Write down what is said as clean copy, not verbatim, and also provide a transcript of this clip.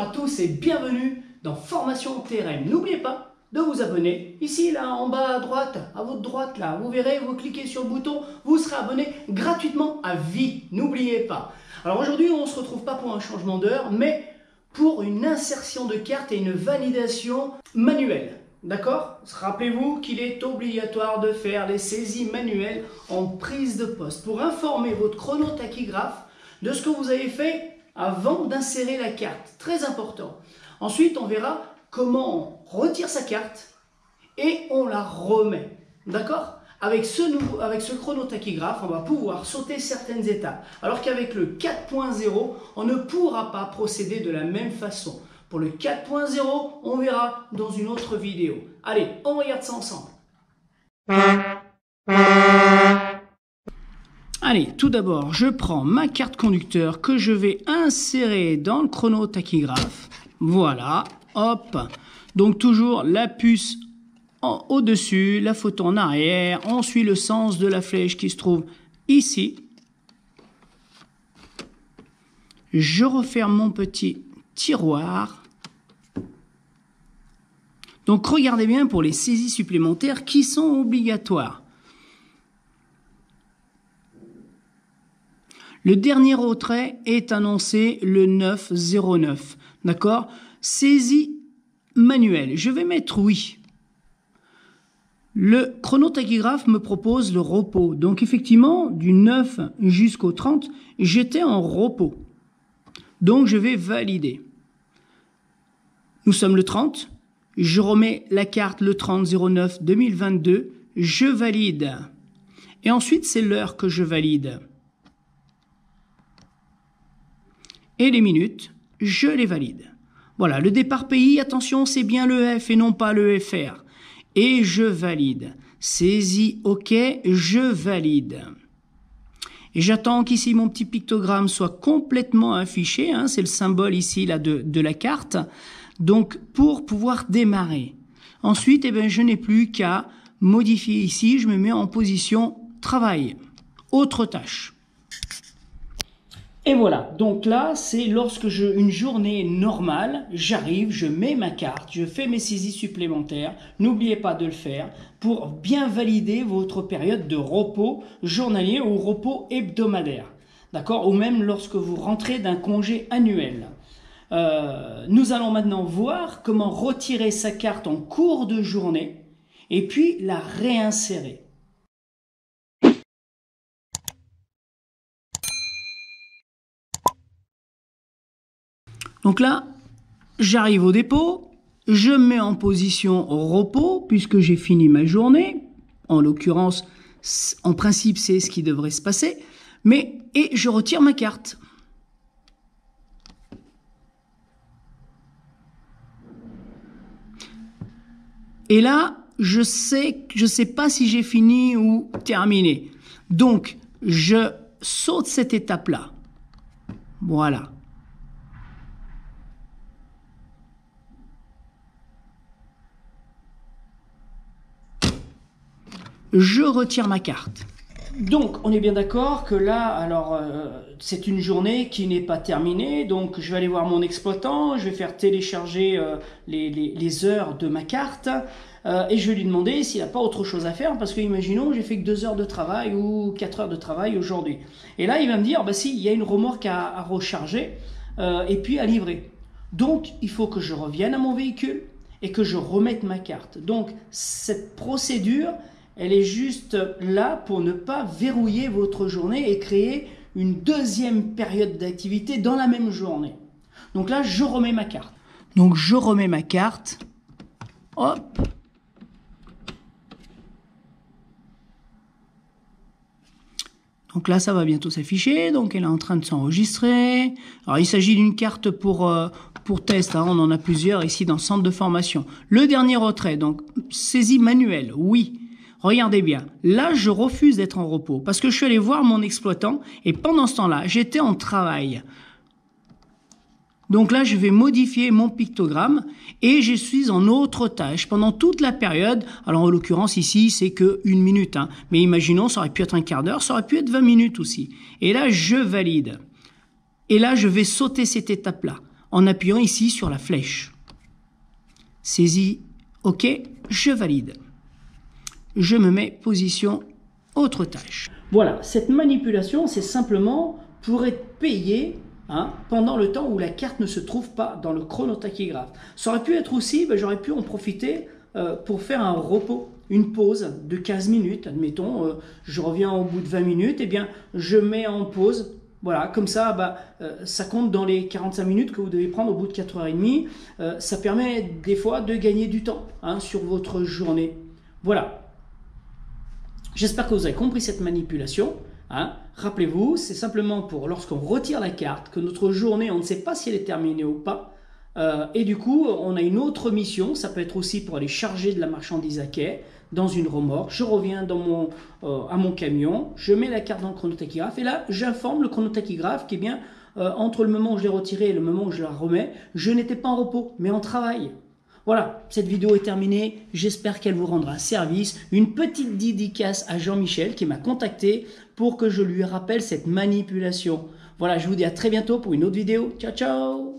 à tous et bienvenue dans Formation TRM. N'oubliez pas de vous abonner ici, là, en bas à droite, à votre droite, là. Vous verrez, vous cliquez sur le bouton, vous serez abonné gratuitement à vie. N'oubliez pas. Alors aujourd'hui, on ne se retrouve pas pour un changement d'heure, mais pour une insertion de carte et une validation manuelle. D'accord? Rappelez-vous qu'il est obligatoire de faire les saisies manuelles en prise de poste pour informer votre chronotachygraphe de ce que vous avez fait avant d'insérer la carte. Très important. Ensuite, on verra comment on retire sa carte et on la remet. D'accord? Avec ce chronotachygraphe, on va pouvoir sauter certaines étapes. Alors qu'avec le 4.0, on ne pourra pas procéder de la même façon. Pour le 4.0, on verra dans une autre vidéo. Allez, on regarde ça ensemble. Allez, tout d'abord, je prends ma carte conducteur que je vais insérer dans le chronotachygraphe. Voilà, hop. Donc toujours la puce au-dessus, la photo en arrière. On suit le sens de la flèche qui se trouve ici. Je referme mon petit tiroir. Donc regardez bien pour les saisies supplémentaires qui sont obligatoires. Le dernier retrait est annoncé le 9/09. D'accord? Saisie manuelle. Je vais mettre oui. Le chronotachygraphe me propose le repos. Donc effectivement, du 9 jusqu'au 30, j'étais en repos. Donc je vais valider. Nous sommes le 30. Je remets la carte le 30/09/2022. Je valide. Et ensuite, c'est l'heure que je valide. Et les minutes, je les valide. Voilà, le départ pays, attention, c'est bien le F et non pas le FR. Et je valide. Saisie OK, je valide. Et j'attends qu'ici mon petit pictogramme soit complètement affiché. Hein, c'est le symbole ici là, de la carte. Donc, pour pouvoir démarrer. Ensuite, eh bien, je n'ai plus qu'à modifier ici. Je me mets en position travail. Autre tâche. Et voilà, donc là, c'est lorsque une journée normale, j'arrive, je mets ma carte, je fais mes saisies supplémentaires. N'oubliez pas de le faire pour bien valider votre période de repos journalier ou repos hebdomadaire. D'accord? Ou même lorsque vous rentrez d'un congé annuel. Nous allons maintenant voir comment retirer sa carte en cours de journée et puis la réinsérer. Donc là, j'arrive au dépôt, je me mets en position repos puisque j'ai fini ma journée. En l'occurrence, en principe, c'est ce qui devrait se passer. Et je retire ma carte. Et là, je sais pas si j'ai fini ou terminé. Donc, je saute cette étape-là. Voilà. Je retire ma carte. Donc, on est bien d'accord que là, alors, c'est une journée qui n'est pas terminée. Donc, je vais aller voir mon exploitant, je vais faire télécharger les heures de ma carte et je vais lui demander s'il n'a pas autre chose à faire parce que, imaginons, j'ai fait que 2 heures de travail ou 4 heures de travail aujourd'hui. Et là, il va me dire, bah si, il y a une remorque à recharger et puis à livrer. Donc, il faut que je revienne à mon véhicule et que je remette ma carte. Donc, cette procédure, elle est juste là pour ne pas verrouiller votre journée et créer une deuxième période d'activité dans la même journée. Donc là, je remets ma carte. Donc je remets ma carte. Hop. Donc là, ça va bientôt s'afficher. Donc elle est en train de s'enregistrer. Alors il s'agit d'une carte pour test. Hein. On en a plusieurs ici dans le centre de formation. Le dernier retrait, donc saisie manuelle, oui. Regardez bien, là je refuse d'être en repos parce que je suis allé voir mon exploitant et pendant ce temps-là, j'étais en travail. Donc là, je vais modifier mon pictogramme et je suis en autre tâche pendant toute la période. Alors en l'occurrence ici, c'est que 1 minute. Hein. Mais imaginons, ça aurait pu être un quart d'heure, ça aurait pu être 20 minutes aussi. Et là, je valide. Et là, je vais sauter cette étape-là. en appuyant ici sur la flèche. Saisie, OK, je valide. Je me mets position autre tâche. Voilà, cette manipulation, c'est simplement pour être payé pendant le temps où la carte ne se trouve pas dans le chronotachygraphe. Ça aurait pu être aussi, j'aurais pu en profiter pour faire un repos, une pause de 15 minutes, admettons, je reviens au bout de 20 minutes, et bien je mets en pause. Voilà, comme ça, ça compte dans les 45 minutes que vous devez prendre au bout de 4h30. Ça permet des fois de gagner du temps sur votre journée. Voilà. J'espère que vous avez compris cette manipulation. Rappelez-vous, c'est simplement pour lorsqu'on retire la carte, que notre journée, on ne sait pas si elle est terminée ou pas. Et du coup, on a une autre mission. Ça peut être aussi pour aller charger de la marchandise à quai dans une remorque. Je reviens à mon camion, je mets la carte dans le chronotachygraphe et là, j'informe le chronotachygraphe qui bien, entre le moment où je l'ai retirée et le moment où je la remets, je n'étais pas en repos, mais en travail. Voilà, cette vidéo est terminée, j'espère qu'elle vous rendra service. Une petite dédicace à Jean-Michel qui m'a contacté pour que je lui rappelle cette manipulation. Voilà, je vous dis à très bientôt pour une autre vidéo. Ciao, ciao!